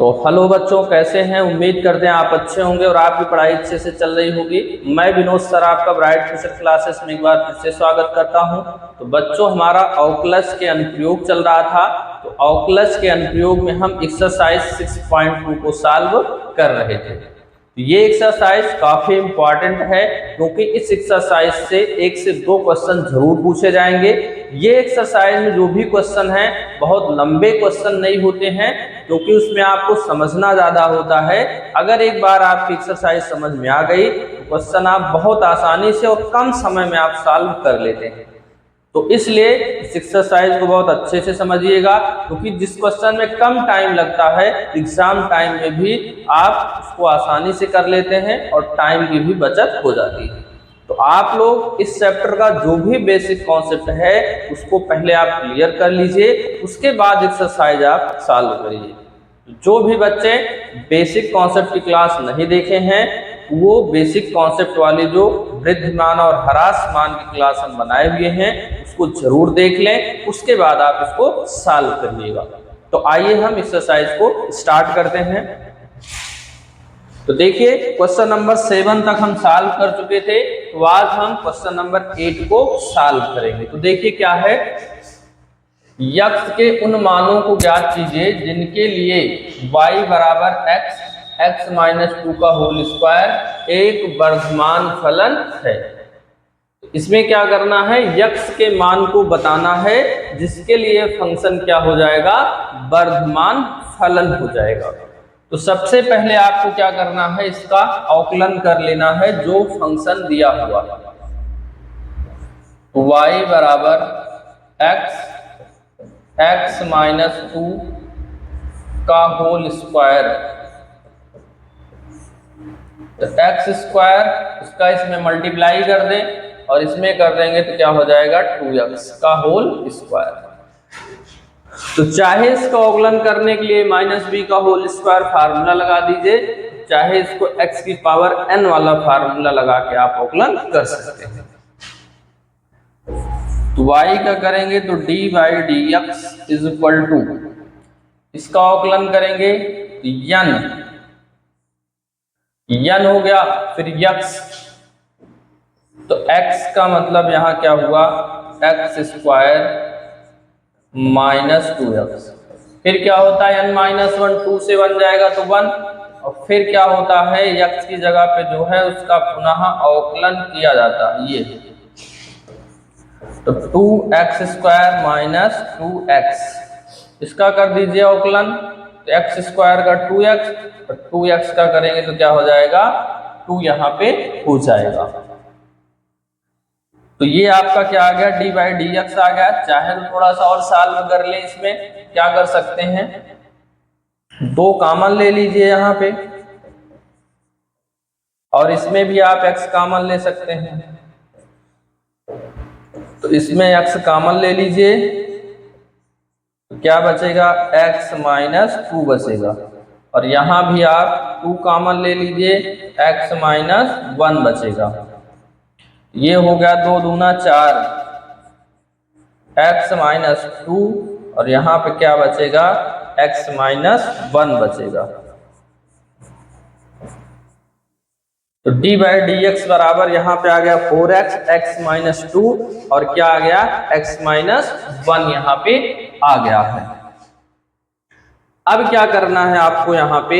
तो हेलो बच्चों, कैसे हैं? उम्मीद करते हैं आप अच्छे होंगे और आपकी पढ़ाई अच्छे से चल रही होगी। मैं विनोद सर आपका ब्राइट फ्यूचर क्लासेस में एक बार फिर से स्वागत करता हूं। तो बच्चों, हमारा अवकलज के अनुप्रयोग चल रहा था। तो अवकलज के अनुप्रयोग में हम एक्सरसाइज 6.2 को सॉल्व कर रहे थे। तो ये एक्सरसाइज काफी इंपॉर्टेंट है क्योंकि इस एक्सरसाइज से 1 से 2 क्वेश्चन जरूर पूछे जाएंगे। ये एक्सरसाइज में जो भी क्वेश्चन है बहुत लंबे क्वेश्चन नहीं होते हैं क्योंकि उसमें आपको समझना ज्यादा होता है। अगर एक बार आपकी एक्सरसाइज समझ में आ गई तो क्वेश्चन आप बहुत आसानी से और कम समय में आप सॉल्व कर लेते हैं। तो इसलिए इस एक्सरसाइज को बहुत अच्छे से समझिएगा क्योंकि जिस क्वेश्चन में कम टाइम लगता है एग्जाम टाइम में भी आप उसको आसानी से कर लेते हैं और टाइम की भी बचत हो जाती है। तो आप लोग इस चैप्टर का जो भी बेसिक कॉन्सेप्ट है उसको पहले आप क्लियर कर लीजिए, उसके बाद एक्सरसाइज आप सॉल्व करिए। जो भी बच्चे बेसिक कॉन्सेप्ट की क्लास नहीं देखे हैं वो बेसिक कॉन्सेप्ट वाली जो वृद्धिमान और ह्रासमान की क्लास हम बनाए हुए हैं उसको जरूर देख लें, उसके बाद आप इसको सॉल्व करिएगा। तो आइए हम एक्सरसाइज को स्टार्ट करते हैं। तो देखिए, क्वेश्चन नंबर 7 तक हम सॉल्व कर चुके थे। तो आज हम क्वेश्चन नंबर 8 को सॉल्व करेंगे। तो देखिए क्या है, यक्स के उन मानों को ज्ञात कीजिए जिनके लिए y बराबर x माइनस 2 का होल स्क्वायर एक वर्धमान फलन है। इसमें क्या करना है, यक्स के मान को बताना है जिसके लिए फंक्शन क्या हो जाएगा, वर्धमान फलन हो जाएगा। तो सबसे पहले आपको क्या करना है, इसका अवकलन कर लेना है जो फंक्शन दिया हुआ y बराबर x माइनस 2 का होल स्क्वायर। तो एक्स स्क्वायर इसका इसमें मल्टीप्लाई कर दें और इसमें कर देंगे तो क्या हो जाएगा 2x का होल स्क्वायर। तो चाहे इसका अवकलन करने के लिए -b का होल स्क्वायर फार्मूला लगा दीजिए, चाहे इसको x की पावर n वाला फार्मूला लगा के आप अवकलन कर सकते हैं। तो y का करेंगे तो d by d x is equal to, इसका अवकलन करेंगे n हो गया, फिर x। तो x का मतलब यहां क्या हुआ, x स्क्वायर माइनस 2x। फिर क्या होता है n-1, 2 से 1 जाएगा तो 1, और फिर क्या होता है x की जगह पे जो है उसका पुनः अवकलन किया जाता है ये, तो 2x स्क्वायर माइनस 2x, इसका कर दीजिए अवकलन। तो x स्क्वायर का 2x और 2x का करेंगे तो क्या हो जाएगा 2 यहाँ पे हो जाएगा। तो ये आपका क्या आ गया, d बाई डी एक्स आ गया। चाहे तो थोड़ा सा और सॉल्व कर ले, इसमें क्या कर सकते हैं, 2 कॉमन ले लीजिए यहाँ पे और इसमें भी आप x कॉमन ले सकते हैं। तो इसमें x कॉमन ले लीजिए तो क्या बचेगा, x माइनस 2 बचेगा, और यहां भी आप 2 कॉमन ले लीजिए, x माइनस 1 बचेगा। ये हो गया 2 दूना 4, x माइनस 2, और यहां पे क्या बचेगा, x माइनस 1 बचेगा। तो d बाई डी एक्स बराबर यहाँ पे आ गया 4x, x माइनस 2, और क्या आ गया, x माइनस 1 यहाँ पे आ गया है। अब क्या करना है आपको यहाँ पे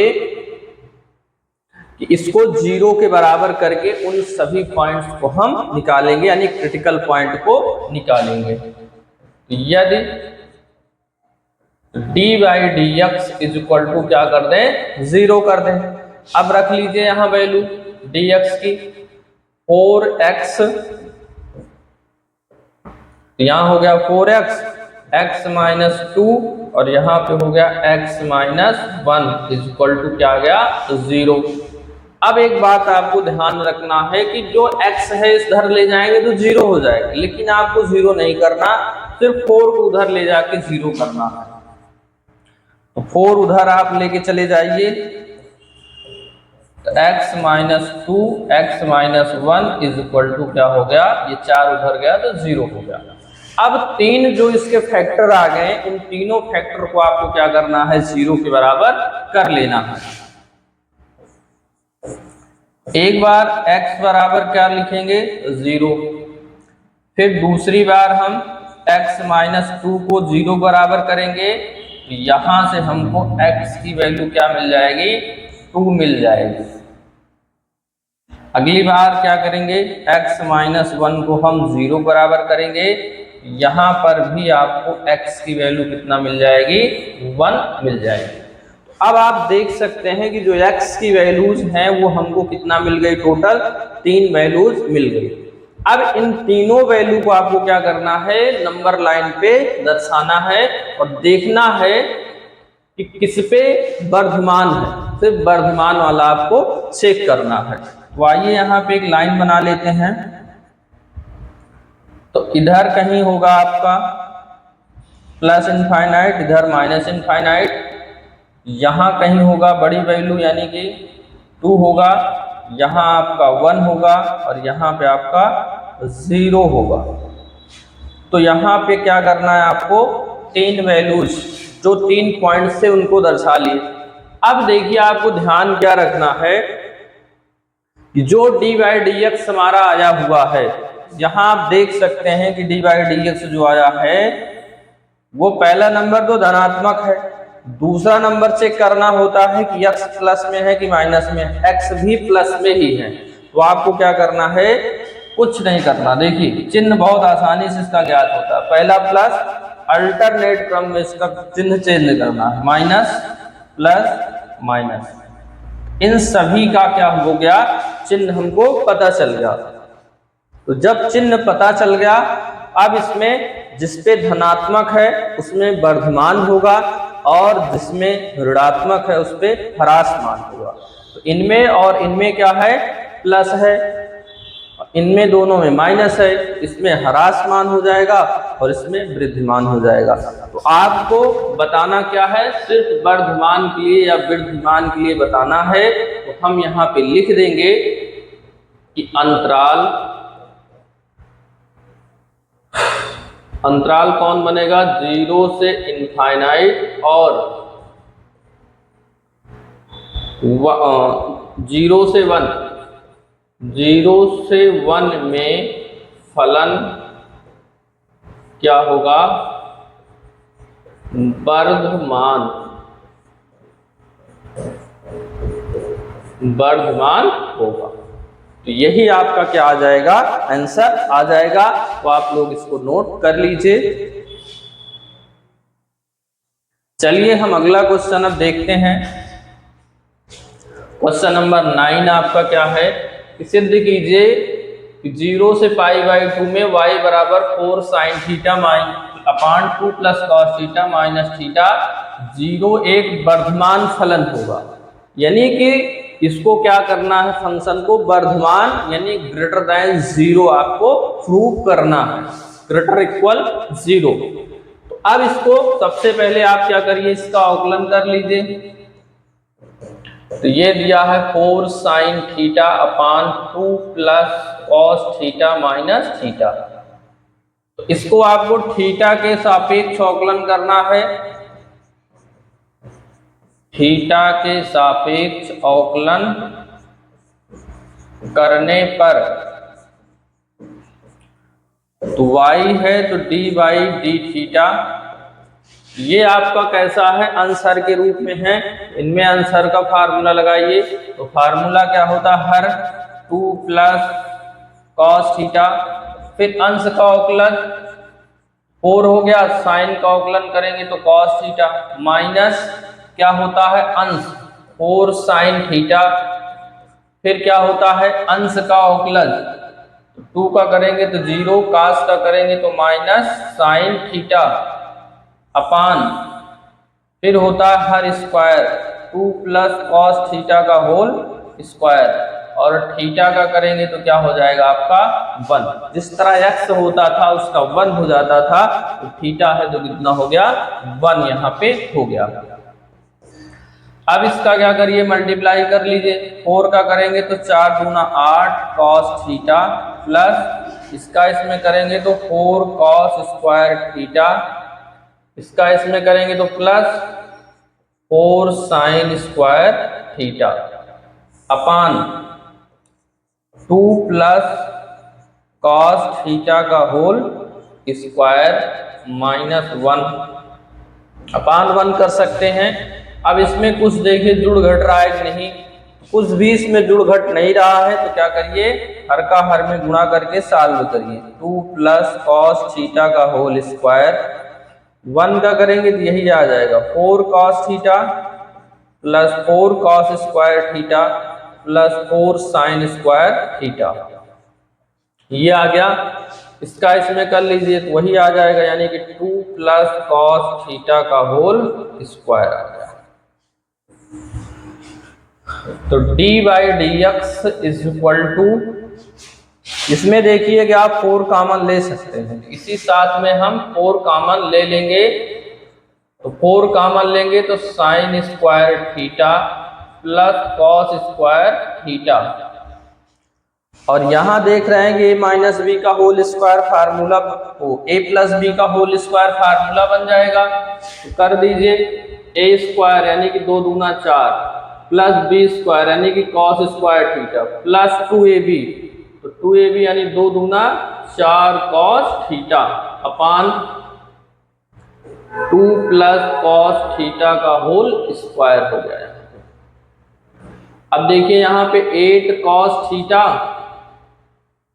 कि इसको 0 के बराबर करके उन सभी पॉइंट्स को हम निकालेंगे, यानी क्रिटिकल पॉइंट को निकालेंगे। यदि d by d x is equal to क्या कर दें, 0 कर दें। अब रख लीजिए यहाँ वैल्यू dx की 4x, यहां हो गया 4x, x माइनस 2, और यहां पे हो गया x minus 1 is equal to क्या आ गया, 0। अब एक बात आपको ध्यान रखना है कि जो x है इधर ले जाएंगे तो 0 हो जाएगा, लेकिन आपको 0 नहीं करना, सिर्फ 4 को उधर ले जाके 0 करना है। तो 4 उधर आप लेके चले जाइए, तो x minus 2, x minus 1 is equal to क्या हो गया, ये 4 उधर गया तो 0 हो गया। अब तीन जो इसके फैक्टर आ गए, इन तीनों फैक्टर को आपको क्या करना है, 0 के बराबर कर लेना है। एक बार x बराबर क्या लिखेंगे, 0। फिर दूसरी बार हम x माइनस 2 को 0 बराबर करेंगे, तो यहां से हमको x की वैल्यू क्या मिल जाएगी, 2 मिल जाएगी। अगली बार क्या करेंगे, x माइनस 1 को हम 0 बराबर करेंगे, यहां पर भी आपको x की वैल्यू कितना मिल जाएगी, 1 मिल जाएगी। अब आप देख सकते हैं कि जो x की वैल्यूज हैं वो हमको कितना मिल गई, टोटल 3 वैल्यूज मिल गई। अब इन तीनों वैल्यू को आपको क्या करना है, नंबर लाइन पे दर्शाना है और देखना है कि किस पे वर्धमान है, सिर्फ वर्धमान वाला आपको चेक करना है। तो आइए यहाँ पे एक लाइन बना लेते हैं। तो इधर कहीं होगा आपका प्लस इनफाइनाइट, इधर माइनस इनफाइनाइट, यहाँ कहीं होगा बड़ी वैल्यू यानी कि 2 होगा, यहाँ आपका 1 होगा और यहाँ पे आपका 0 होगा। तो यहाँ पे क्या करना है आपको, 3 वैल्यूज जो 3 पॉइंट से उनको दर्शा लिए। अब देखिए आपको ध्यान क्या रखना है, जो डी बाई डी एक्स हमारा आया हुआ है, यहाँ आप देख सकते हैं कि डी बाई डी एक्स जो आया है वो पहला नंबर तो धनात्मक है, दूसरा नंबर चेक करना होता है कि x प्लस में है कि माइनस में है, x भी प्लस में ही है। तो आपको क्या करना है, कुछ नहीं करना, देखिए चिन्ह बहुत आसानी से इसका ज्ञात होता है। पहला प्लस, अल्टरनेट क्रम में इसका चिन्ह चेंज करना है, माइनस प्लस माइनस, इन सभी का क्या हो गया, चिन्ह हमको पता चल गया। तो जब चिन्ह पता चल गया, अब इसमें जिसपे धनात्मक है उसमें वर्धमान होगा और जिसमें ऋणात्मक है उस पे ह्रासमान होगा। तो इनमें और इनमें क्या है, प्लस है, इनमें दोनों में माइनस है, इसमें ह्रासमान हो जाएगा और इसमें वृद्धिमान हो जाएगा। तो आपको बताना क्या है, सिर्फ वर्धमान के लिए या वृद्धिमान के लिए बताना है। तो हम यहाँ पे लिख देंगे कि अंतराल कौन बनेगा, 0 से इनफाइनाइट और 0 से 1, 0 से 1 में फलन क्या होगा, वर्धमान होगा। तो यही आपका क्या आ जाएगा, आंसर आ जाएगा। तो आप लोग इसको नोट कर लीजिए। चलिए हम अगला क्वेश्चन अब देखते हैं। क्वेश्चन नंबर 9 आपका क्या है, सिद्ध कीजिए कि 0 से π/2 में y बराबर 4 sine theta upon 2 plus cos theta minus theta 0 एक वर्धमान फलन होगा। यानी कि इसको क्या करना है, फंक्शन को वर्धमान यानी ग्रेटर देन 0 आपको प्रूव करना है, ग्रेटर इक्वल 0। तो अब इसको सबसे पहले आप क्या करिए, इसका अवकलन कर लीजिए। तो ये दिया है 4 sine theta upon 2 plus cos theta minus theta. तो इसको आपको थीटा के सापेक्ष अवकलन करना है। थीटा के सापेक्ष अवकलन करने पर तो y है तो d बाई डी थीटा, ये आपका कैसा है, अंशहर के रूप में है। इनमें अंशहर का फार्मूला लगाइए। तो फार्मूला क्या होता है, हर 2 प्लस कॉस थीटा, फिर अंश का अवकलन 4 हो गया, साइन का अवकलन करेंगे तो कॉस थीटा माइनस क्या होता है, अंश 4 साइन थीटा, फिर क्या होता है अंश का अवकलन 2 का करेंगे तो 0, कास का करेंगे तो माइनस साइन थीटा अपान फिर होता है हर स्क्वायर 2 प्लस कॉस थीटा का होल स्क्वायर, और थीटा का करेंगे तो क्या हो जाएगा आपका 1। जिस तरह x होता था उसका 1 हो जाता था, तो थीटा है तो कितना हो गया 1 यहाँ पे हो गया। अब इसका क्या करिए, मल्टीप्लाई कर लीजिए। 4 का करेंगे तो 4 दूना 8 कॉस थीटा प्लस इसका इसमें करेंगे तो 4 cos स्क्वायर थीटा, इसका इसमें करेंगे तो plus 4 sign square theta upon 2 plus cos theta का होल स्क्वायर माइनस 1 अपान 1 कर सकते हैं। अब इसमें कुछ देखिए जुड़ घट रहा है कि नहीं, कुछ भी इसमें जुड़ घट नहीं रहा है, तो क्या करिए हर का हर में गुणा करके सॉल्व करिए। 2 प्लस cos थीटा का होल स्क्वायर 1 का करेंगे तो यही आ जाएगा 4 cos theta plus 4 cos square theta plus 4 sign square theta, ये आ गया। इसका इसमें कर लीजिए तो वही आ जाएगा, यानी कि 2 प्लस cos थीटा का होल स्क्वायर आ गया। तो d by d x is equal to, इसमें देखिए कि आप 4 कॉमन ले सकते हैं, इसी साथ में हम 4 कॉमन ले लेंगे। तो 4 कॉमन लेंगे तो sign square theta plus cos square theta, और यहां देख रहे हैं कि a माइनस बी का होल स्क्वायर फार्मूला हो, a प्लस बी का होल स्क्वायर फार्मूला बन जाएगा। तो कर दीजिए a स्क्वायर यानी कि 2 दूना 4 प्लस बी स्क्वायर यानी कि cos square theta plus 2ab, तो 2ab यानी 2 दूना 4 cos theta upon 2 plus cos theta का होल स्क्वायर हो गया। अब देखिए यहाँ पे 8 cos थीटा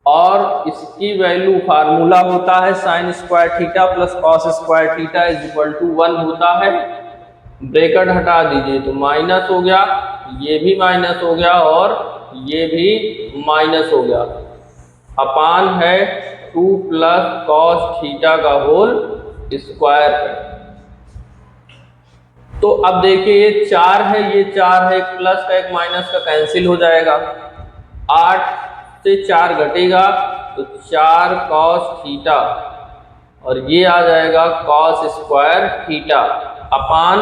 और इसकी वैल्यू फार्मूला होता है sine square theta plus cos square theta is equal to 1 होता है। ब्रैकेट हटा दीजिए तो माइनस हो गया, ये भी माइनस हो गया और ये भी माइनस हो गया, अपान है 2 प्लस cos थीटा का होल स्क्वायर। तो अब देखिए ये 4 है, ये 4 है, एक प्लस का एक माइनस का कैंसिल हो जाएगा, 8 से 4 घटेगा तो 4 cos थीटा और ये आ जाएगा cos square theta upon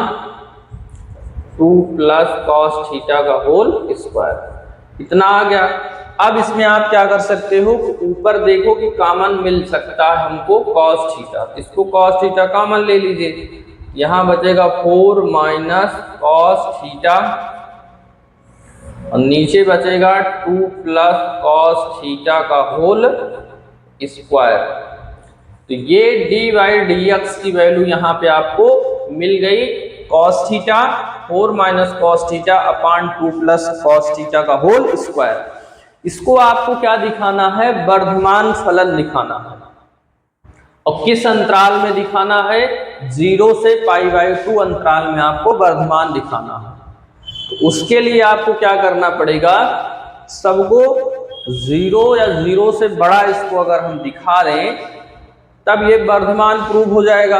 2 plus cos theta का होल स्क्वायर, इतना आ गया। अब इसमें आप क्या कर सकते हो, ऊपर देखो कि कॉमन मिल सकता है हमको cos थीटा, इसको cos थीटा कॉमन ले लीजिए, यहां बचेगा 4 माइनस cos थीटा और नीचे बचेगा 2 प्लस cos थीटा का होल स्क्वायर। तो ये d बाई डी एक्स की वैल्यू यहाँ पे आपको मिल गई, cos theta 4 minus cos theta upon 2 plus cos theta का होल स्क्वायर। इसको आपको क्या दिखाना है, वर्धमान फलन दिखाना है, और किस अंतराल में दिखाना है, 0 से π/2 अंतराल में आपको वर्धमान दिखाना है। तो उसके लिए आपको क्या करना पड़ेगा, सबको 0 या 0 से बड़ा इसको अगर हम दिखा दें तब ये वर्धमान प्रूव हो जाएगा।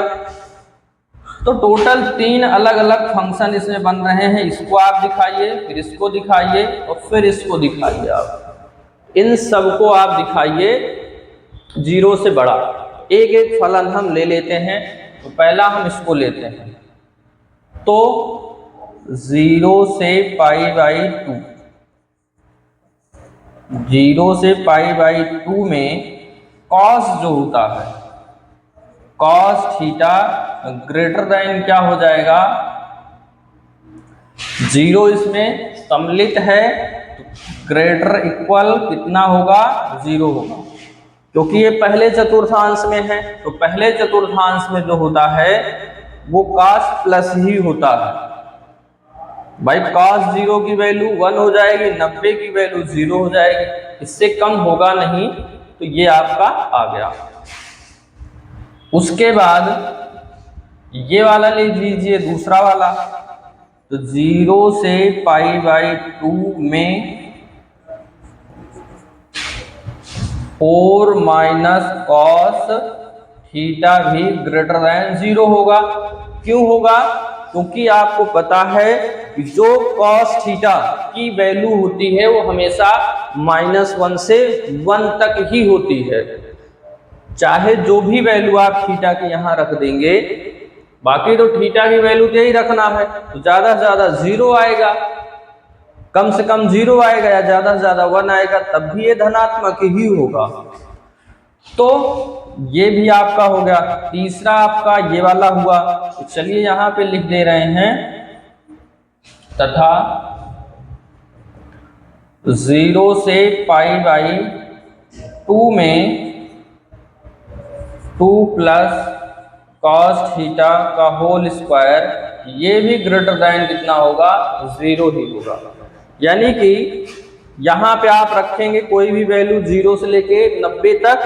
तो टोटल 3 अलग अलग फंक्शन इसमें बन रहे हैं, इसको आप दिखाइए, फिर इसको दिखाइए और फिर इसको दिखाइए, आप इन सबको आप दिखाइए 0 से बड़ा। एक एक फलन हम ले लेते हैं, तो पहला हम इसको लेते हैं, तो 0 से π/2, 0 से π/2 में cos जो होता है, cos थीटा ग्रेटर देन क्या हो जाएगा, 0 इसमें सम्मिलित है, ग्रेटर इक्वल कितना होगा, 0 होगा, क्योंकि ये पहले चतुर्थांश में है। तो पहले चतुर्थांश में जो होता है वो cos प्लस ही होता है भाई, cos 0 की वैल्यू 1 हो जाएगी, 90 की वैल्यू 0 हो जाएगी, इससे कम होगा नहीं, तो ये आपका आ गया। उसके बाद ये वाला ले लीजिए, दूसरा वाला, तो 0 से π/2 में 4 माइनस cos थीटा भी ग्रेटर देन 0 होगा। क्यों होगा, क्योंकि आपको पता है कि जो cos थीटा की वैल्यू होती है वो हमेशा -1 से 1 तक ही होती है, चाहे जो भी वैल्यू आप थीटा के यहाँ रख देंगे, बाकी तो थीटा की वैल्यू यही रखना है, तो ज्यादा से ज्यादा 0 आएगा, कम से कम 0 आएगा, या ज्यादा से ज्यादा 1 आएगा, तब भी ये धनात्मक ही होगा। तो ये भी आपका हो गया। तीसरा आपका ये वाला हुआ। तो चलिए यहाँ पे लिख दे रहे हैं तथा 0 से पाई बाई 2 में 2 प्लस कॉस थीटा का होल स्क्वायर, ये भी ग्रेटर देन कितना होगा, 0 ही होगा। यानी कि यहाँ पे आप रखेंगे कोई भी वैल्यू 0 से लेके 90 तक,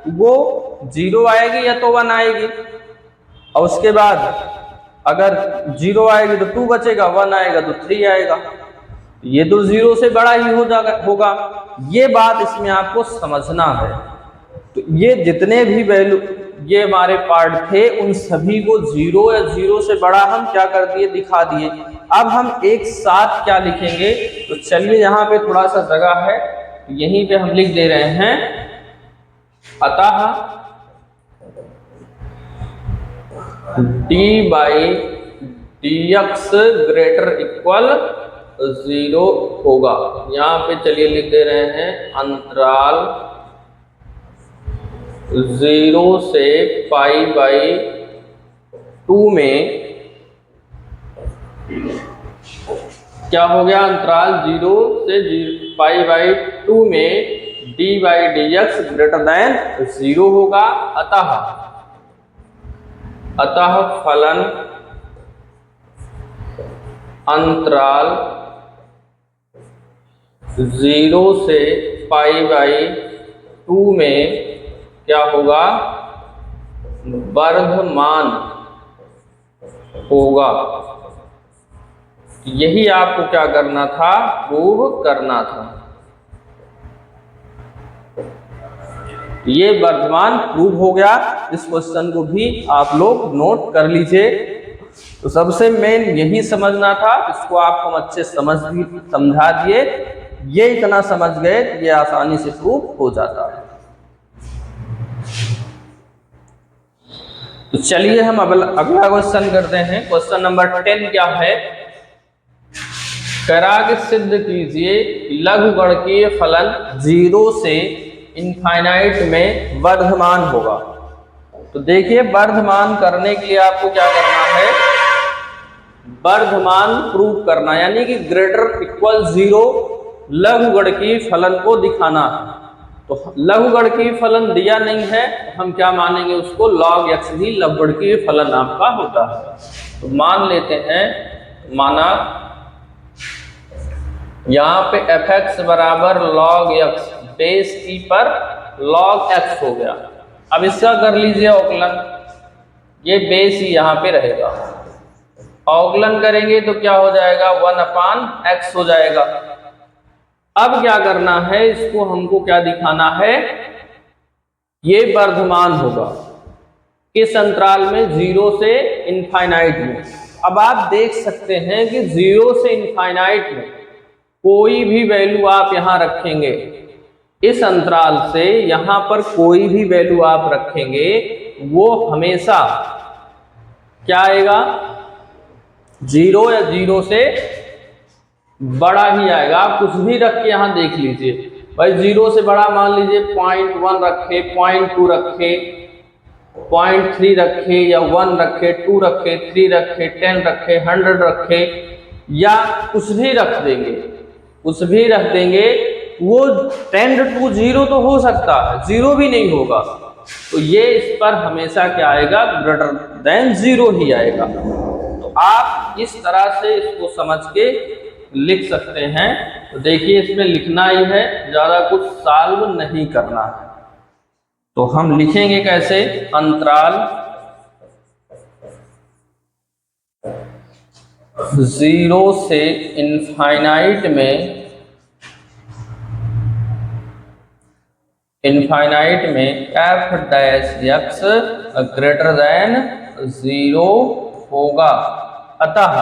वो 0 आएगी या तो 1 आएगी, और उसके बाद अगर 0 आएगी तो 2 बचेगा, 1 आएगा तो 3 आएगा। ये तो 0 से बड़ा ही होगा। ये बात इसमें आपको समझना है। तो ये जितने भी वैल्यू ये हमारे पार्ट थे, उन सभी को 0 या 0 से बड़ा हम क्या कर दिए, दिखा दिए। अब हम एक साथ क्या लिखेंगे, तो चलिए यहाँ पे थोड़ा सा जगह है, यहीं पे हम लिख दे रहे हैं अतः D by d x greater equal 0 होगा। यहाँ पे चलिए लिख दे रहे हैं अंतराल 0 से पाई बाई 2 में क्या हो गया, अंतराल 0 से पाई बाई 2 में D by d x greater than 0 होगा। अतः फलन अंतराल 0 से पाई बाई 2 में क्या होगा, वर्धमान होगा। यही आपको क्या करना था, प्रूव करना था। ये वर्धमान प्रूव हो गया। इस क्वेश्चन को भी आप लोग नोट कर लीजिए। तो सबसे मेन यही समझना था, इसको आपको हम अच्छे समझा दिए। ये इतना समझ गए, ये आसानी से प्रूव हो जाता है। तो चलिए हम अगला क्वेश्चन करते हैं। क्वेश्चन नंबर 10 क्या है, कराग सिद्ध कीजिए लघुगणकीय फलन 0 से इनफाइनाइट में वर्धमान होगा। तो देखिए, वर्धमान करने के लिए आपको क्या करना है, वर्धमान प्रूव करना, यानी कि ग्रेटर इक्वल 0 लघुगणकीय फलन को दिखाना है। तो लघुगणकीय फलन दिया नहीं है, तो हम क्या मानेंगे उसको, log x ही लघुगणकीय फलन आपका होता है। तो मान लेते हैं, माना यहाँ पे fx बराबर log x बेस t पर log x हो गया। अब इसका कर लीजिए अवकलन, ये बेस ही यहाँ पे रहेगा। अवकलन करेंगे तो क्या हो जाएगा, 1/x हो जाएगा। अब क्या करना है, इसको हमको क्या दिखाना है, ये वर्धमान होगा किस अंतराल में, 0 से इनफाइनाइट में। अब आप देख सकते हैं कि 0 से इनफाइनाइट में कोई भी वैल्यू आप यहां रखेंगे, इस अंतराल से यहां पर कोई भी वैल्यू आप रखेंगे, वो हमेशा क्या आएगा, 0 या 0 से बड़ा ही आएगा। आप कुछ भी रख के यहां देख लीजिए भाई, 0 से बड़ा मान लीजिए 0.1 रखे, 0.2 रखे, 0.3 रखे, या 1 रखे, 2 रखे, 3 रखे, 10 रखे, 100 रखे, या कुछ भी रख देंगे, कुछ भी रख देंगे, वो 10 to 0 तो हो सकता है, 0 भी नहीं होगा। तो ये इस पर हमेशा क्या आएगा, ग्रेटर देन 0 ही आएगा। तो आप इस तरह से इसको समझ के लिख सकते हैं। तो देखिए, इसमें लिखना ही है, ज़्यादा कुछ सॉल्व नहीं करना है। तो हम लिखेंगे कैसे, अंतराल 0 से इनफाइनाइट में f dash x greater than 0 होगा। अतः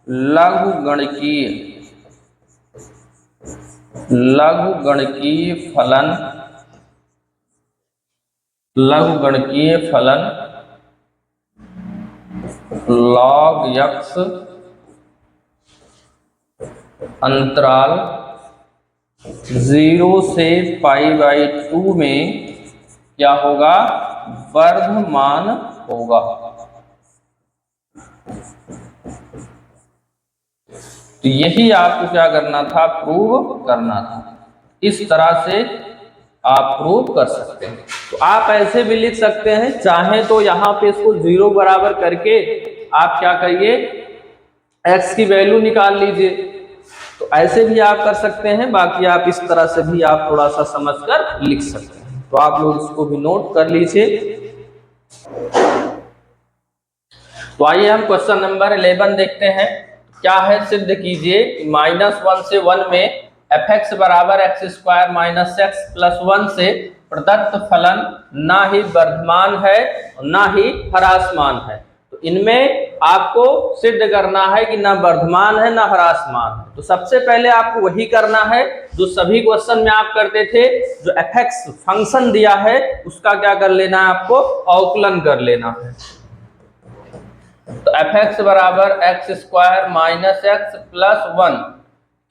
लघुगणकीय फलन log x अंतराल 0 से π/2 में क्या होगा, वर्धमान होगा। तो यही आपको क्या करना था, प्रूव करना था। इस तरह से आप प्रूव कर सकते हैं। तो आप ऐसे भी लिख सकते हैं, चाहे तो यहाँ पे इसको 0 बराबर करके आप क्या करिए, x की वैल्यू निकाल लीजिए। तो ऐसे भी आप कर सकते हैं, बाकी आप इस तरह से भी आप थोड़ा सा समझकर लिख सकते हैं। तो आप लोग इसको भी नोट कर लीजिए। तो आइए हम क्वेश्चन नंबर 11 देखते हैं। क्या है, सिद्ध कीजिए -1 से 1 में fx बराबर x² माइनस x प्लस 1 से प्रदत्त फलन ना ही वर्धमान है और ना ही ह्रासमान है। तो इनमें आपको सिद्ध करना है कि ना वर्धमान है ना ह्रासमान है। तो सबसे पहले आपको वही करना है जो सभी क्वेश्चन में आप करते थे। जो fx फंक्शन दिया है उसका क्या कर लेना है, आपको अवकलन कर लेना है। तो fx बराबर x² माइनस x प्लस 1,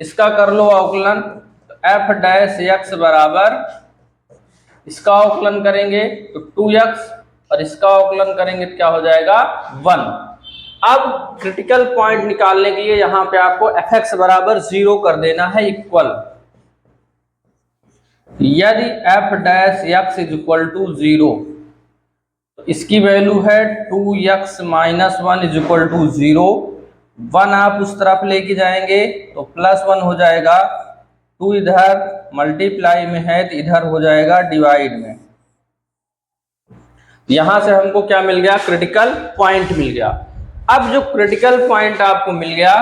इसका कर लो अवकलन। तो f डैश x बराबर, इसका अवकलन करेंगे तो 2x और इसका अवकलन करेंगे तो क्या हो जाएगा, 1। अब क्रिटिकल पॉइंट निकालने के लिए यहाँ पे आपको fx बराबर 0 कर देना है इक्वल। यदि f dash x is equal to 0, तो इसकी वैल्यू है 2x minus 1 is equal to 0। 1 आप उस तरफ लेके जाएंगे तो प्लस 1 हो जाएगा। 2 इधर मल्टीप्लाई में है तो इधर हो जाएगा डिवाइड में। यहां से हमको क्या मिल गया, क्रिटिकल पॉइंट मिल गया। अब जो क्रिटिकल पॉइंट आपको मिल गया,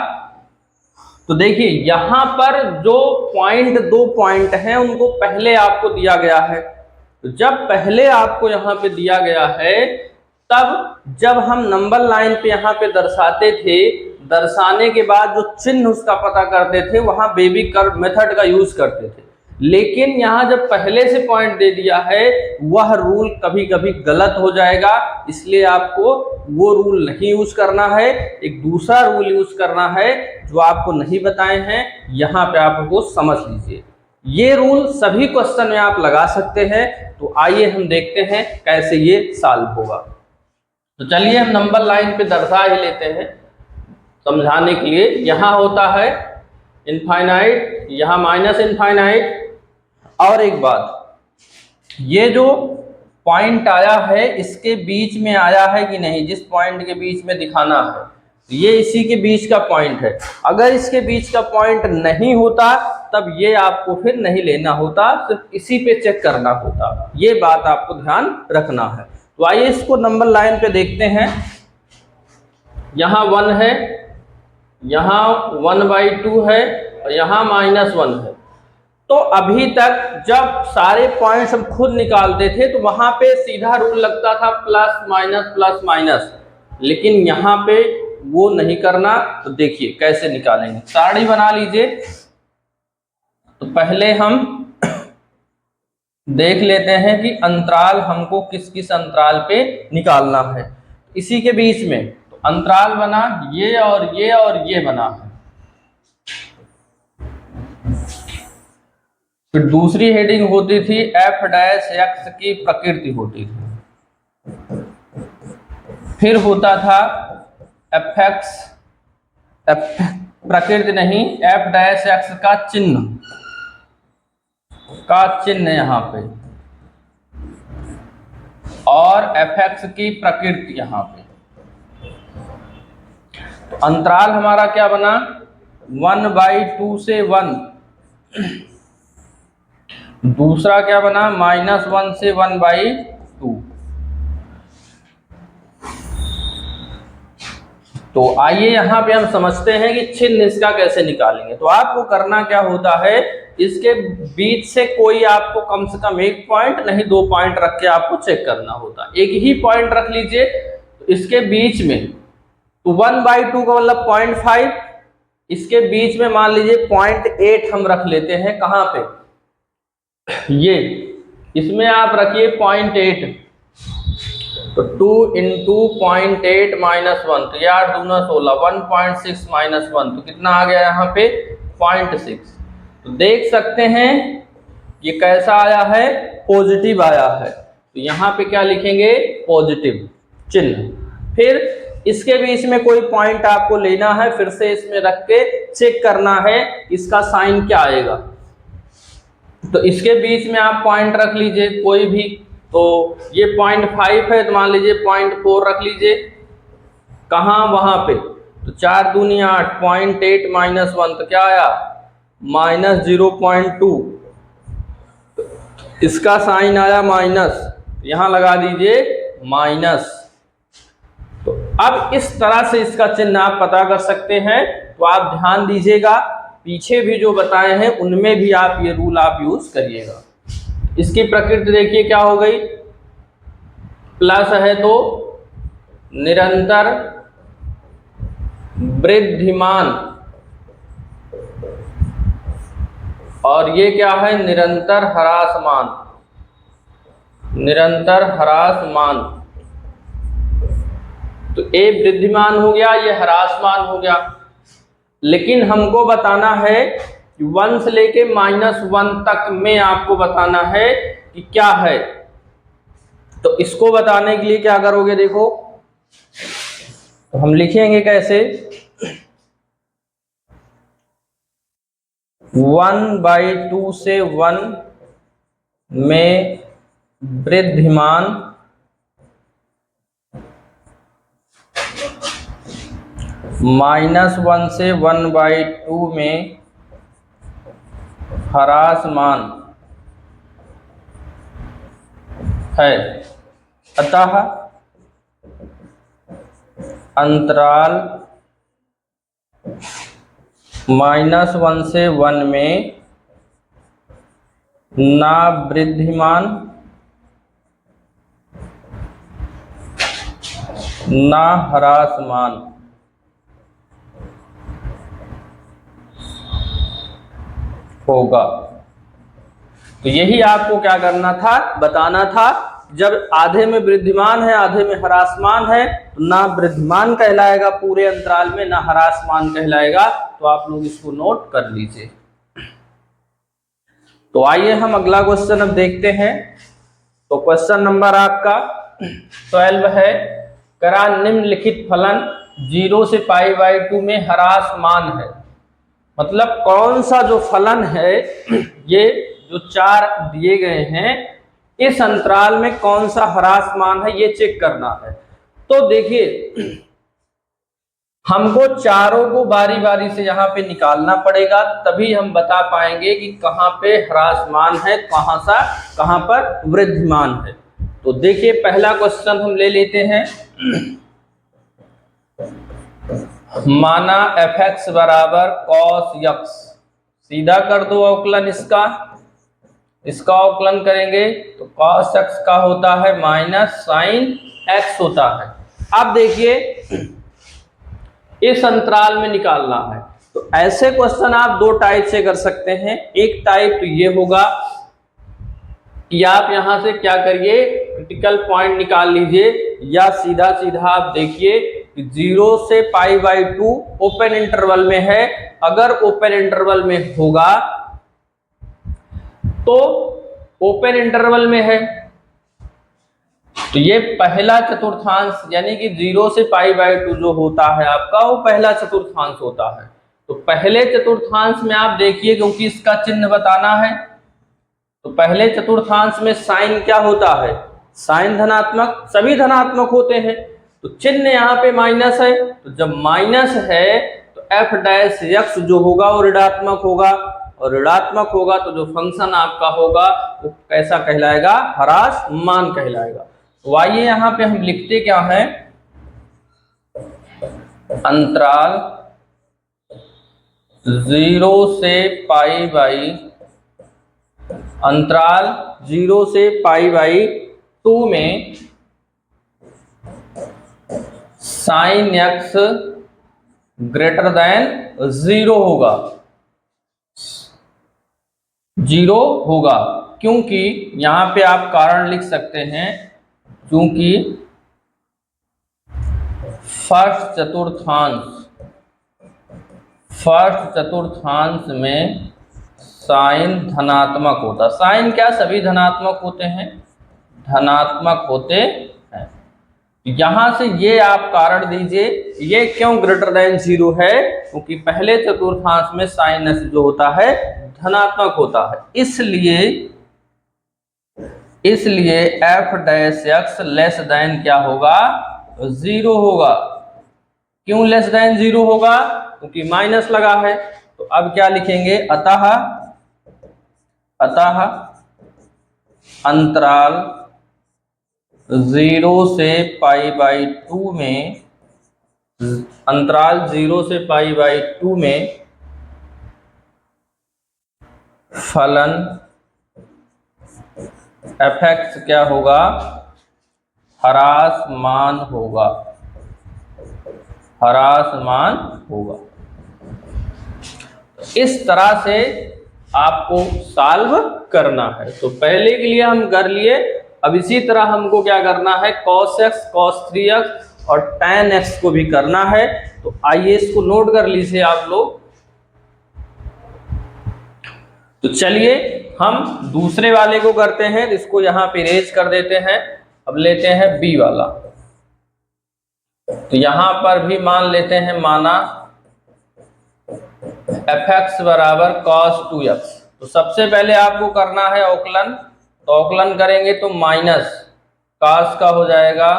तो देखिए यहां पर जो पॉइंट, 2 पॉइंट हैं उनको पहले आपको दिया गया है। तो जब पहले आपको यहाँ पे दिया गया है, तब जब हम नंबर लाइन पे यहाँ पे दर्शाते थे, दर्शाने के बाद जो चिन्ह उसका पता करते थे, वहां बेबी कर्व मेथड का यूज करते थे। लेकिन यहाँ जब पहले से पॉइंट दे दिया है, वह रूल कभी कभी गलत हो जाएगा, इसलिए आपको वो रूल नहीं यूज करना है। एक दूसरा रूल यूज करना है जो आपको नहीं बताए हैं, यहाँ पे आप उसको समझ लीजिए। ये रूल सभी क्वेश्चन में आप लगा सकते हैं। तो आइए हम देखते हैं कैसे ये सॉल्व होगा। तो चलिए हम नंबर लाइन पे दर्शा ही लेते हैं समझाने के लिए। यहाँ होता है इनफाइनाइट, यहाँ माइनस इनफाइनाइट। और एक बात, ये जो पॉइंट आया है इसके बीच में आया है कि नहीं, जिस पॉइंट के बीच में दिखाना है, ये इसी के बीच का पॉइंट है। अगर इसके बीच का पॉइंट नहीं होता तब ये आपको फिर नहीं लेना होता, सिर्फ इसी पे चेक करना होता। ये बात आपको ध्यान रखना है। तो आइए इसको नंबर लाइन पे देखते हैं। यहाँ 1 है, यहाँ 1/2 है और यहाँ -1 है। तो अभी तक जब सारे पॉइंट्स हम खुद निकालते थे तो वहां पे सीधा रूल लगता था प्लस माइनस, लेकिन यहाँ पे वो नहीं करना। तो देखिए कैसे निकालेंगे, सारणी बना लीजिए। तो पहले हम देख लेते हैं कि अंतराल हमको किस किस अंतराल पे निकालना है। इसी के बीच में तो अंतराल बना, ये और ये बना है। फिर दूसरी हेडिंग होती थी f डैश x की प्रकृति होती थी। फिर होता था fx, प्रकृति नहीं, f डैश x का चिन्ह यहाँ पे, और fx की प्रकृति यहाँ पे। तो अंतराल हमारा क्या बना, 1/2 से 1। दूसरा क्या बना, -1 से 1/2। तो आइए यहाँ पे हम समझते हैं कि चिन्ह इसका कैसे निकालेंगे। तो आपको करना क्या होता है, इसके बीच से कोई आपको कम से कम 1 पॉइंट नहीं 2 पॉइंट रख के आपको चेक करना होता। एक ही पॉइंट रख लीजिए। तो इसके बीच में तो 1/2 का मतलब 0.5, इसके बीच में मान लीजिए 0.8 हम रख लेते हैं। कहाँ पे, ये इसमें आप रखिए 0.8। तो 2 × 0.8 - 1, तो 8 दूना 16, 1.6 - 1, तो कितना आ गया यहाँ पे 0.6। तो देख सकते हैं ये कैसा आया है, पॉजिटिव आया है। तो यहाँ पे क्या लिखेंगे, पॉजिटिव चिन्ह। फिर इसके बीच में कोई पॉइंट आपको लेना है, फिर से इसमें रख के चेक करना है इसका साइन क्या आएगा। तो इसके बीच में आप पॉइंट रख लीजिए कोई भी। तो ये 0.5 है तो मान लीजिए 0.4 रख लीजिए। कहाँ, वहां पे। तो 4 दूनी 8, 0.8 माइनस 1 तो क्या आया, -0.2। इसका साइन आया माइनस, यहां लगा दीजिए माइनस। तो अब इस तरह से इसका चिन्ह आप पता कर सकते हैं। तो आप ध्यान दीजिएगा, पीछे भी जो बताए हैं उनमें भी आप ये रूल आप यूज करिएगा। इसकी प्रकृति देखिए क्या हो गई, प्लस है तो निरंतर वृद्धिमान, और ये क्या है, निरंतर ह्रासमान। निरंतर ह्रासमान, तो ए वृद्धिमान हो गया, ये ह्रासमान हो गया। लेकिन हमको बताना है कि 1 से लेके -1 तक में आपको बताना है कि क्या है। तो इसको बताने के लिए क्या करोगे, देखो तो हम लिखेंगे कैसे, 1/2 से 1 में वृद्धिमान, -1 से 1/2 में ह्रासमान है। अतः अंतराल -1 से 1 में ना वृद्धिमान ना ह्रासमान होगा। तो यही आपको क्या करना था, बताना था। जब आधे में वृद्धिमान है आधे में ह्रासमान है, तो ना वृद्धिमान कहलाएगा पूरे अंतराल में, ना ह्रासमान कहलाएगा। तो आप लोग इसको नोट कर लीजिए। तो आइए हम अगला क्वेश्चन अब देखते हैं। तो क्वेश्चन नंबर आपका 12 है, करा निम्नलिखित फलन 0 से π/2 में ह्रासमान है। मतलब कौन सा जो फलन है, ये जो 4 दिए गए हैं, इस अंतराल में कौन सा ह्रासमान है ये चेक करना है। तो देखिए हमको चारों को बारी बारी से यहाँ पे निकालना पड़ेगा, तभी हम बता पाएंगे कि कहाँ पे ह्रासमान है, कहाँ पर वृद्धिमान है। तो देखिए पहला क्वेश्चन हम ले लेते हैं। माना f(x) बराबर cos x, सीधा कर दो अवकलन इसका अवकलन करेंगे तो cos x का होता है माइनस sin x होता है। अब देखिए इस अंतराल में निकालना है। तो ऐसे क्वेश्चन आप 2 टाइप से कर सकते हैं। एक टाइप तो ये होगा कि आप यहां से क्या करिए, क्रिटिकल पॉइंट निकाल लीजिए, या सीधा सीधा आप देखिए 0 से π/2 ओपन इंटरवल में है। अगर ओपन इंटरवल में होगा तो ओपन इंटरवल में है, तो ये पहला चतुर्थांश यानी कि 0 से π/2 जो होता है आपका, वो पहला चतुर्थांश होता है। तो पहले चतुर्थांश में आप देखिए, क्योंकि इसका चिन्ह बताना है, तो पहले चतुर्थांश में साइन क्या होता है, साइन धनात्मक, सभी धनात्मक होते हैं। तो चिन्ह यहाँ पे माइनस है, तो जब माइनस है तो f' जो होगा वो ऋणात्मक होगा, और ऋणात्मक होगा तो जो फंक्शन आपका होगा वो कैसा कहलाएगा, ह्रासमान कहलाएगा। तो आइए यहाँ पे हम लिखते क्या है, अंतराल 0 से π/2 में sin x ग्रेटर देन 0 होगा, 0 होगा। क्योंकि यहां पे आप कारण लिख सकते हैं, क्योंकि फर्स्ट चतुर्थांश में साइन धनात्मक होता। साइन क्या सभी धनात्मक होते हैं, धनात्मक होते हैं। यहां से ये आप कारण दीजिए, ये क्यों ग्रेटर देन 0 है, क्योंकि पहले चतुर्थांश में साइन x जो होता है धनात्मक होता है, इसलिए f dash x less than क्या होगा, 0 होगा। क्यों लेस देन 0 होगा, क्योंकि माइनस लगा है। तो अब क्या लिखेंगे, अतः अंतराल 0 से π/2 में, अंतराल 0 से π/2 में फलन fx क्या होगा, ह्रासमान होगा, ह्रासमान होगा। इस तरह से आपको सॉल्व करना है। तो पहले के लिए हम कर लिए, अब इसी तरह हमको क्या करना है, cos x, cos 3x और tan x को भी करना है। तो आइए इसको नोट कर लीजिए आप लोग। तो चलिए हम दूसरे वाले को करते हैं, इसको यहां पे इरेज कर देते हैं। अब लेते हैं b वाला। तो यहां पर भी मान लेते हैं, माना fx बराबर cos 2x। तो सबसे पहले आपको करना है अवकलन। तो अवकलन करेंगे तो माइनस cos का हो जाएगा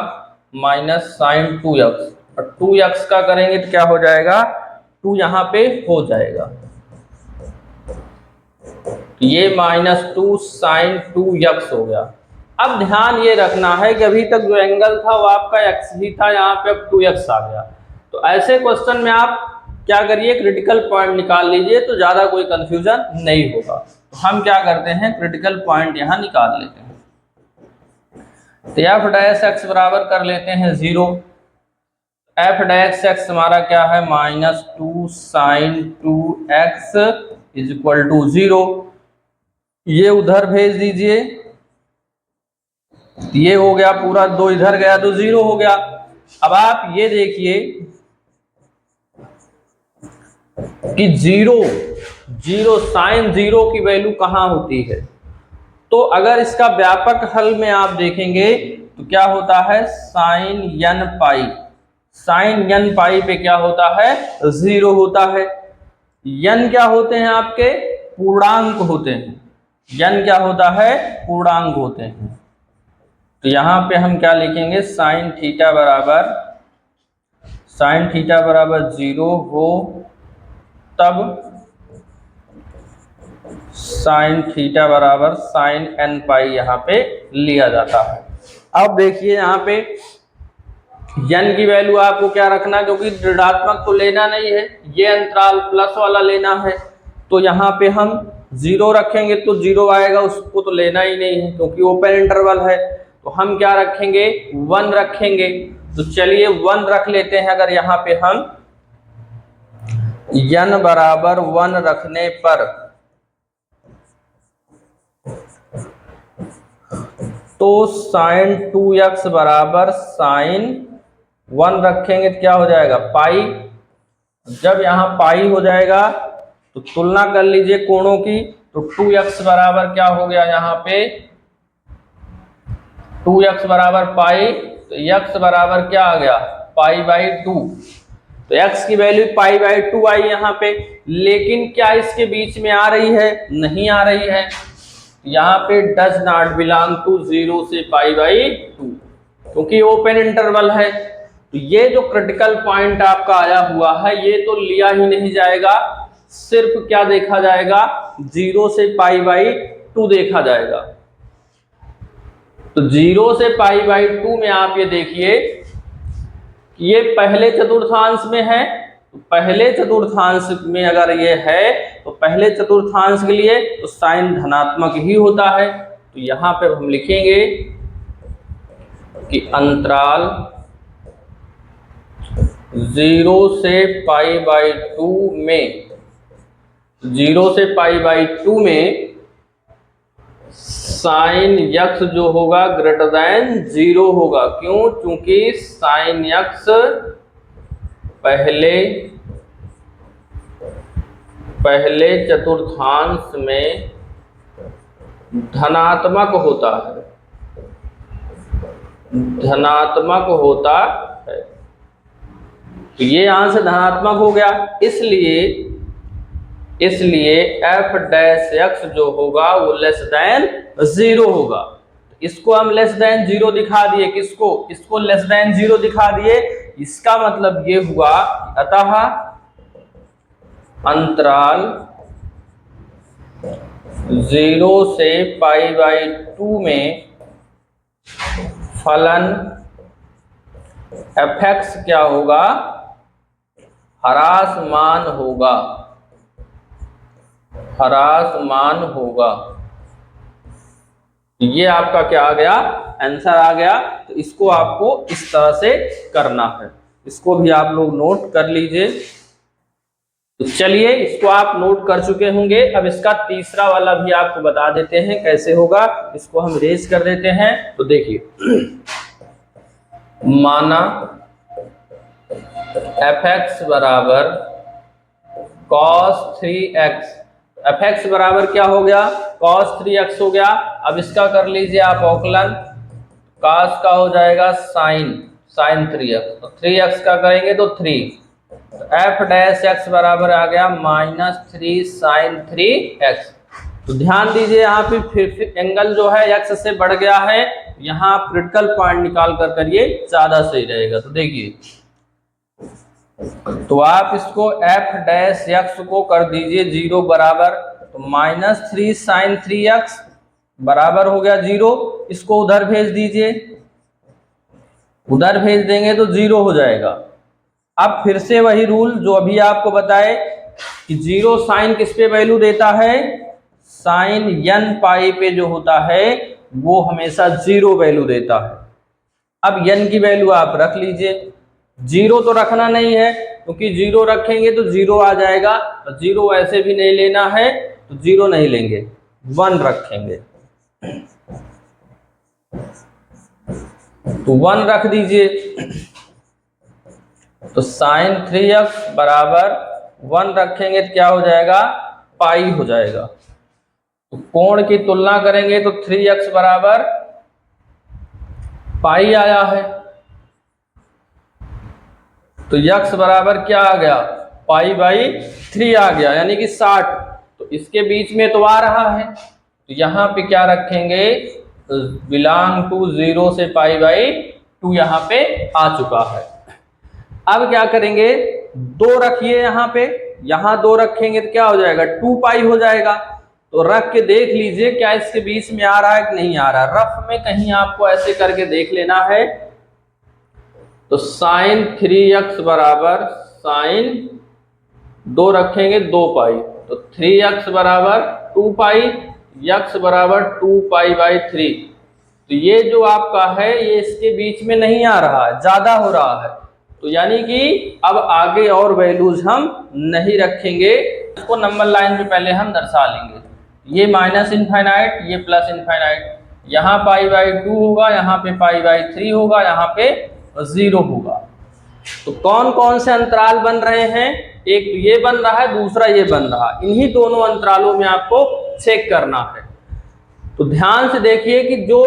माइनस sin 2x, और 2x का करेंगे तो क्या हो जाएगा, 2 यहाँ पे हो जाएगा। ये -2 sin 2x हो गया। अब ध्यान ये रखना है कि अभी तक जो एंगल था वो आपका x ही था, यहाँ पे अब 2x आ गया। तो ऐसे क्वेश्चन में आप क्या करिए, क्रिटिकल पॉइंट निकाल लीजिए, तो ज्यादा कोई कंफ्यूजन नहीं होगा। तो हम क्या करते हैं, क्रिटिकल पॉइंट यहाँ निकाल लेते हैं। तो f डैश x बराबर कर लेते हैं 0। f डैश x हमारा क्या है, -2 sin 2x is equal to 0। ये उधर भेज दीजिए, ये हो गया पूरा, 2 इधर गया तो 0 हो गया। अब आप ये देखिए कि 0 साइन 0 की वैल्यू कहाँ होती है। तो अगर इसका व्यापक हल में आप देखेंगे तो क्या होता है, साइन n पाई, साइन n पाई पे क्या होता है, 0 होता है। n क्या होते हैं आपके, पूर्णांक होते हैं। n क्या होता है, पूर्णांक होते हैं। तो यहां पे हम क्या लिखेंगे, साइन थीटा बराबर 0 हो तब साइन थीटा बराबर साइन n पाई यहाँ पे लिया जाता है। अब देखिए यहाँ पे n की वैल्यू आपको क्या रखना, क्योंकि ऋणात्मक तो लेना नहीं है, ये अंतराल प्लस वाला लेना है। तो यहाँ पे हम 0 रखेंगे तो 0 आएगा, उसको तो लेना ही नहीं है क्योंकि ओपन इंटरवल है। तो हम क्या रखेंगे, 1 रखेंगे। तो चलिए 1 रख लेते हैं। अगर यहाँ पे हम n बराबर 1 रखने पर तो साइन 2x बराबर साइन 1 रखेंगे तो क्या हो जाएगा, पाई। जब यहाँ पाई हो जाएगा तो तुलना कर लीजिए कोणों की। तो 2x बराबर क्या हो गया, यहाँ पे 2x बराबर पाई, तो x बराबर क्या आ गया, π/2। तो x की वैल्यू π/2 आई यहाँ पे। लेकिन क्या इसके बीच में आ रही है, नहीं आ रही है। यहाँ पे डज नॉट बिलोंग टू 0 से π/2, क्योंकि ओपन इंटरवल है। तो ये जो क्रिटिकल पॉइंट आपका आया हुआ है, ये तो लिया ही नहीं जाएगा, सिर्फ क्या देखा जाएगा, 0 से π/2 देखा जाएगा। तो 0 से π/2 में आप ये देखिए कि ये पहले चतुर्थांश में है। तो पहले चतुर्थांश में अगर ये है तो पहले चतुर्थांश के लिए तो साइन धनात्मक ही होता है। तो यहाँ पे हम लिखेंगे कि अंतराल 0 से π/2 में, 0 से π/2 में साइन x जो होगा ग्रेटर देन 0 होगा। क्यों, क्योंकि साइन x पहले पहले चतुर्थांश में धनात्मक होता है, धनात्मक होता है। तो ये यहां से धनात्मक हो गया, इसलिए f डैश x जो होगा वो लेस देन 0 होगा। इसको हम लेस देन 0 दिखा दिए, किसको? इसको लेस देन 0 दिखा दिए। इसका मतलब ये हुआ अतः अंतराल 0 से π/2 में फलन fx क्या होगा? ह्रासमान होगा, ह्रासमान होगा। ये आपका क्या आ गया? आंसर आ गया। तो इसको आपको इस तरह से करना है, इसको भी आप लोग नोट कर लीजिए। तो चलिए, इसको आप नोट कर चुके होंगे। अब इसका तीसरा वाला भी आपको बता देते हैं कैसे होगा। इसको हम रेज कर देते हैं। तो देखिए, माना fx बराबर cos 3x, fx बराबर क्या हो गया? cos 3x हो गया। अब इसका कर लीजिए आप अवकलन, cos का हो जाएगा sin 3x, तो 3x का करेंगे तो 3, तो f डैश x बराबर आ गया -3 sin 3x। तो ध्यान दीजिए यहाँ पे फिर एंगल जो है x से बढ़ गया है, यहाँ क्रिटिकल पॉइंट निकाल कर करिए, ज्यादा सही रहेगा। तो देखिए, तो आप इसको f डैश x को कर दीजिए 0 बराबर, तो -3 sin 3x बराबर हो गया 0। इसको उधर भेज दीजिए, उधर भेज देंगे तो 0 हो जाएगा। अब फिर से वही रूल जो अभी आपको बताए कि 0 साइन किस पे वैल्यू देता है? साइन n पाई पे जो होता है वो हमेशा 0 वैल्यू देता है। अब n की वैल्यू आप रख लीजिए, 0 तो रखना नहीं है क्योंकि 0 रखेंगे तो 0 आ जाएगा, तो 0 ऐसे भी नहीं लेना है, तो 0 नहीं लेंगे, 1 रखेंगे। तो 1 रख दीजिए, तो साइन 3x बराबर 1 रखेंगे तो क्या हो जाएगा? पाई हो जाएगा। तो कोण की तुलना करेंगे तो 3x बराबर पाई आया है, तो x बराबर क्या आ गया? π/3 आ गया, यानी कि 60। तो इसके बीच में तो आ रहा है, तो यहाँ पे क्या रखेंगे? बिलोंग टू 0 से π/2 यहाँ पे आ चुका है। अब क्या करेंगे? 2 रखिए यहाँ पे, यहाँ 2 रखेंगे तो क्या हो जाएगा? 2π हो जाएगा। तो रख के देख लीजिए क्या इसके बीच में आ रहा है कि नहीं आ रहा। रफ में कहीं आपको ऐसे करके देख लेना है। तो साइन 3x बराबर साइन 2 रखेंगे 2π, तो 3x बराबर 2π, x बराबर 2π/3। तो ये जो आपका है ये इसके बीच में नहीं आ रहा है, ज्यादा हो रहा है। तो यानी कि अब आगे और वैल्यूज हम नहीं रखेंगे, इसको नंबर लाइन पे पहले हम दर्शा लेंगे। ये -∞, ये +∞, यहाँ π/2 होगा, यहाँ पे π/3 होगा, यहाँ पे 0 होगा। तो कौन कौन से अंतराल बन रहे हैं? एक तो ये बन रहा है, दूसरा ये बन रहा है। इन्हीं दोनों अंतरालों में आपको चेक करना है। तो ध्यान से देखिए कि जो,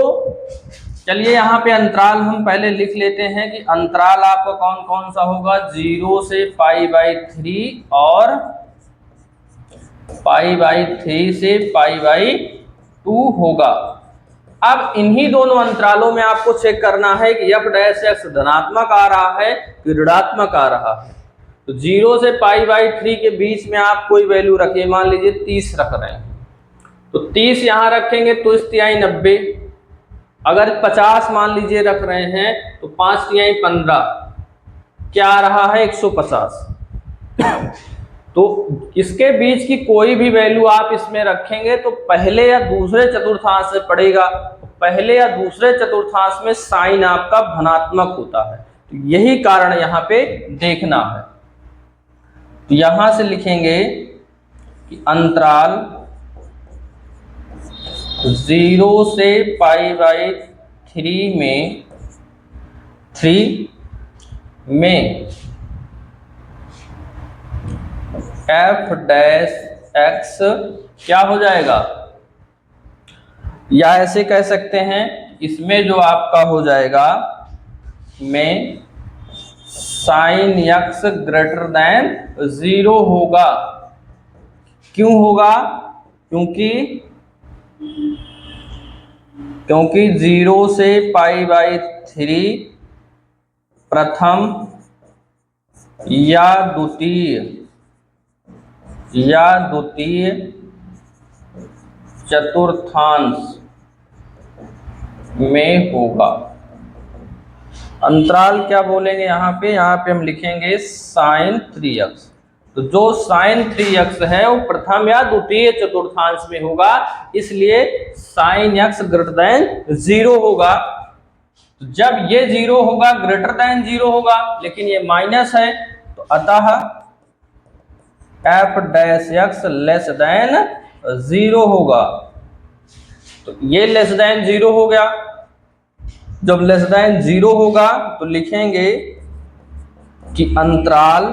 चलिए यहाँ पे अंतराल हम पहले लिख लेते हैं कि अंतराल आपका कौन कौन सा होगा? 0 से π/3 और π/3 से π/2 होगा। अब इन्हीं दोनों अंतरालों में आपको चेक करना है कि f डैश x धनात्मक आ रहा है कि ऋणात्मक आ रहा है। तो 0 से π/3 के बीच में आप कोई वैल्यू रखिए, मान लीजिए 30 रख रहे हैं, तो 30 यहाँ रखेंगे तो 5 × 90। अगर 50 मान लीजिए रख रहे हैं तो 5 × 15 क्या आ रहा है? 150। तो इसके बीच की कोई भी वैल्यू आप इसमें रखेंगे तो पहले या दूसरे चतुर्थांश से पड़ेगा। तो पहले या दूसरे चतुर्थांश में साइन आपका धनात्मक होता है, तो यही कारण यहाँ पे देखना है। तो यहां से लिखेंगे कि अंतराल 0 से π/3 में एफ डैश एक्स क्या हो जाएगा, या ऐसे कह सकते हैं इसमें जो आपका हो जाएगा में साइन एक्स ग्रेटर देन 0 होगा। क्यों होगा, क्योंकि 0 से π/3 प्रथम या द्वितीय चतुर्थांश में होगा। अंतराल क्या बोलेंगे यहाँ पे हम लिखेंगे sin 3x। तो जो sin 3x है वो प्रथम या द्वितीय चतुर्थांश में होगा, इसलिए sin x ग्रेटर देन 0 होगा। तो जब ये 0 होगा ग्रेटर देन 0 होगा, लेकिन ये माइनस है, तो अतः f dash x less than 0 होगा। तो ये लेस देन 0 हो गया। जब लेस देन 0 होगा तो लिखेंगे कि अंतराल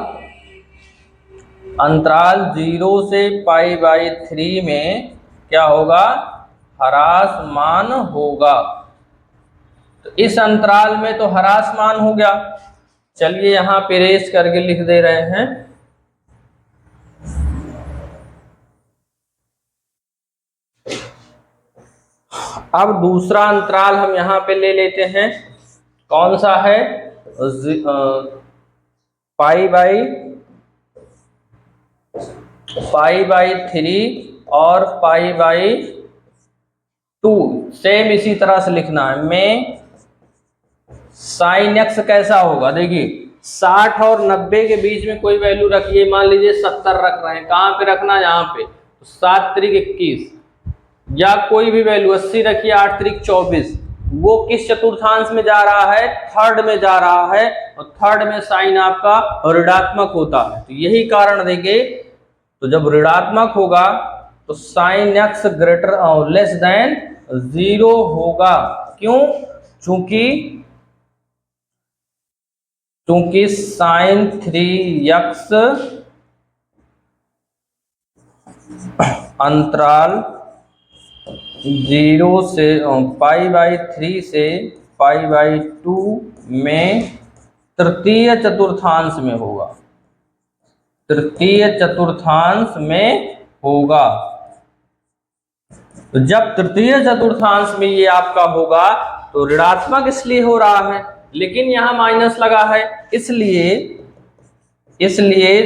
0 से π/3 में क्या होगा, ह्रासमान होगा। तो इस अंतराल में तो ह्रासमान हो गया। चलिए यहाँ पे रेस करके लिख दे रहे हैं। अब दूसरा अंतराल हम यहाँ पे ले लेते हैं, कौन सा है, π/3 और π/2। सेम इसी तरह से लिखना है। में साइन एक्स कैसा होगा, देखिए 60 और 90 के बीच में कोई वैल्यू रखिए, मान लीजिए 70 रख रहे हैं, कहाँ पे रखना है, यहाँ पे, तो 7 त्रिक 21, या कोई भी वैल्यू 80 रखिए, 8 त्रिक 24। वो किस चतुर्थांश में जा रहा है, थर्ड में जा रहा है, और थर्ड में साइन आपका ऋणात्मक होता है। तो यही कारण देंगे, तो जब ऋणात्मक होगा तो साइन एक्स ग्रेटर और लेस देन 0 होगा। क्यों, क्योंकि साइन 3x अंतराल 0 से π/3 से π/2 में तृतीय चतुर्थांश में होगा, तृतीय चतुर्थांश में होगा। तो जब तृतीय चतुर्थांश में ये आपका होगा तो ऋणात्मक इसलिए हो रहा है, लेकिन यहाँ माइनस लगा है, इसलिए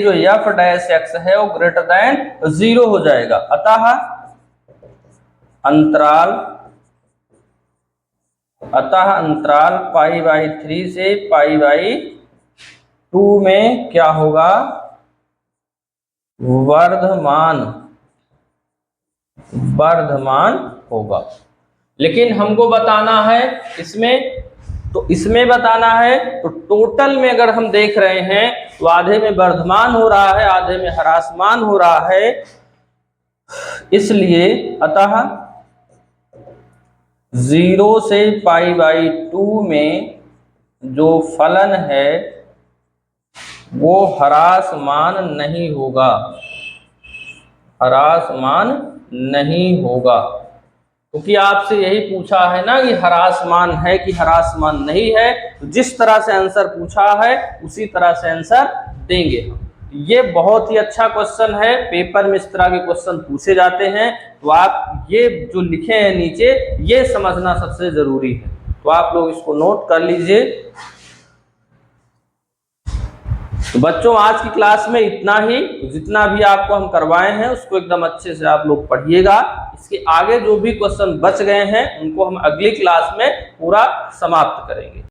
जो f डैश x है वो ग्रेटर देन 0 हो जाएगा। अतः अंतराल π/3 से π/2 में क्या होगा, वर्धमान होगा। लेकिन हमको बताना है इसमें बताना है, तो टोटल में अगर हम देख रहे हैं तो आधे में वर्धमान हो रहा है, आधे में ह्रासमान हो रहा है। इसलिए अतः 0 से π/2 में जो फलन है वो ह्रासमान नहीं होगा, क्योंकि आपसे यही पूछा है ना कि ह्रासमान है कि ह्रासमान नहीं है। तो जिस तरह से आंसर पूछा है उसी तरह से आंसर देंगे हम। ये बहुत ही अच्छा क्वेश्चन है, पेपर में इस तरह के क्वेश्चन पूछे जाते हैं। तो आप ये जो लिखे हैं नीचे ये समझना सबसे जरूरी है, तो आप लोग इसको नोट कर लीजिए। तो बच्चों आज की क्लास में इतना ही, जितना भी आपको हम करवाए हैं उसको एकदम अच्छे से आप लोग पढ़िएगा। इसके आगे जो भी क्वेश्चन बच गए हैं उनको हम अगली क्लास में पूरा समाप्त करेंगे।